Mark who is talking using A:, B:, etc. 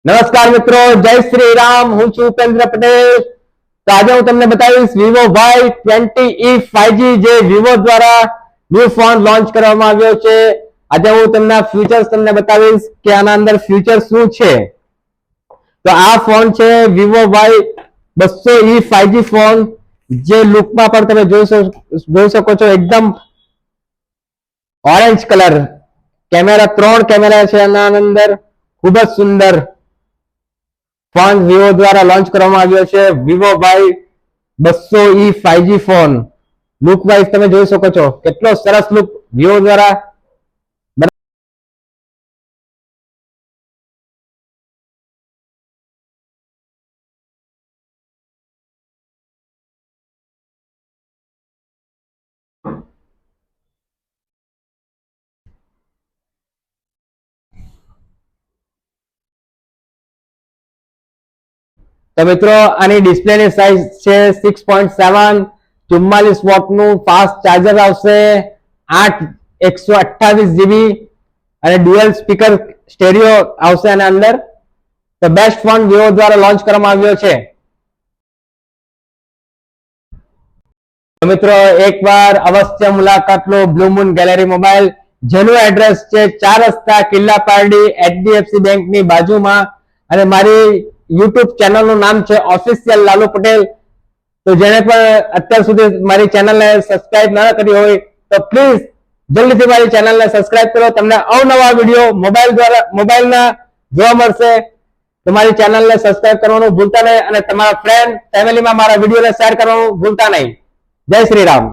A: નમસ્કાર મિત્રો, જય શ્રી રામ. હું છું ઉપેન્દ્ર પટેલ. તો આજે હું તમને બતાવીશ વિવો Y20e 5G જે વિવો દ્વારા ન્યૂ ફોન લોન્ચ કરવામાં આવ્યો છે. આજે હું તમને ફ્યુચર્સ તમને બતાવીશ કે આના અંદર ફ્યુચર શું છે. તો આ ફોન છે વિવો Y200e 5G ફોન, જે લુકમાં પણ તમે જોઈ શકો છો. એકદમ ઓરેન્જ કલર કેમેરા, 3 કેમેરા છે આના અંદર. ખૂબ જ સુંદર ફોન વિવો દ્વારા લોન્ચ કરવામાં આવ્યો છે. Vivo Y200e 5G phone look wise તમે જોઈ શકો છો કેટલો સરસ લુક વિવો દ્વારા. તો મિત્રો આની ડિસ્પ્લેની સાઇઝ છે 6.7, 44 વોટનું ફાસ્ટ ચાર્જર આવશે, 128 જીબી અને ડ્યુઅલ સ્પીકર સ્ટેરિયો આવશે આના અંદર. તો બેસ્ટ ફોન વિવો દ્વારા લોન્ચ કરવામાં આવ્યો છે. તો મિત્રો એકવાર અવશ્ય મુલાકાત લો બ્લુ મૂન ગેલેરી મોબાઈલ, જેનું એડ્રેસ છે 4 રસ્તા કિલ્લા પારડી, HDFC બેંકની બાજુમાં. અને મારી યુટ્યુબ ચેનલનું નામ છે ઓફિશિયલ લાલુ પટેલ. તો જેને પણ અત્યાર સુધી મારી ચેનલને સબસ્ક્રાઇબ ન કરી હોય તો પ્લીઝ જલ્દીથી મારી ચેનલને સબસ્ક્રાઇબ કરો. તમને અવનવા વિડીયો મોબાઈલના જોવા મળશે. તો મારી ચેનલને સબસ્ક્રાઇબ કરવાનું ભૂલતા નહીં અને તમારા ફ્રેન્ડ ફેમિલીમાં મારા વિડીયોને શેર કરવાનું ભૂલતા નહીં. જય શ્રી રામ.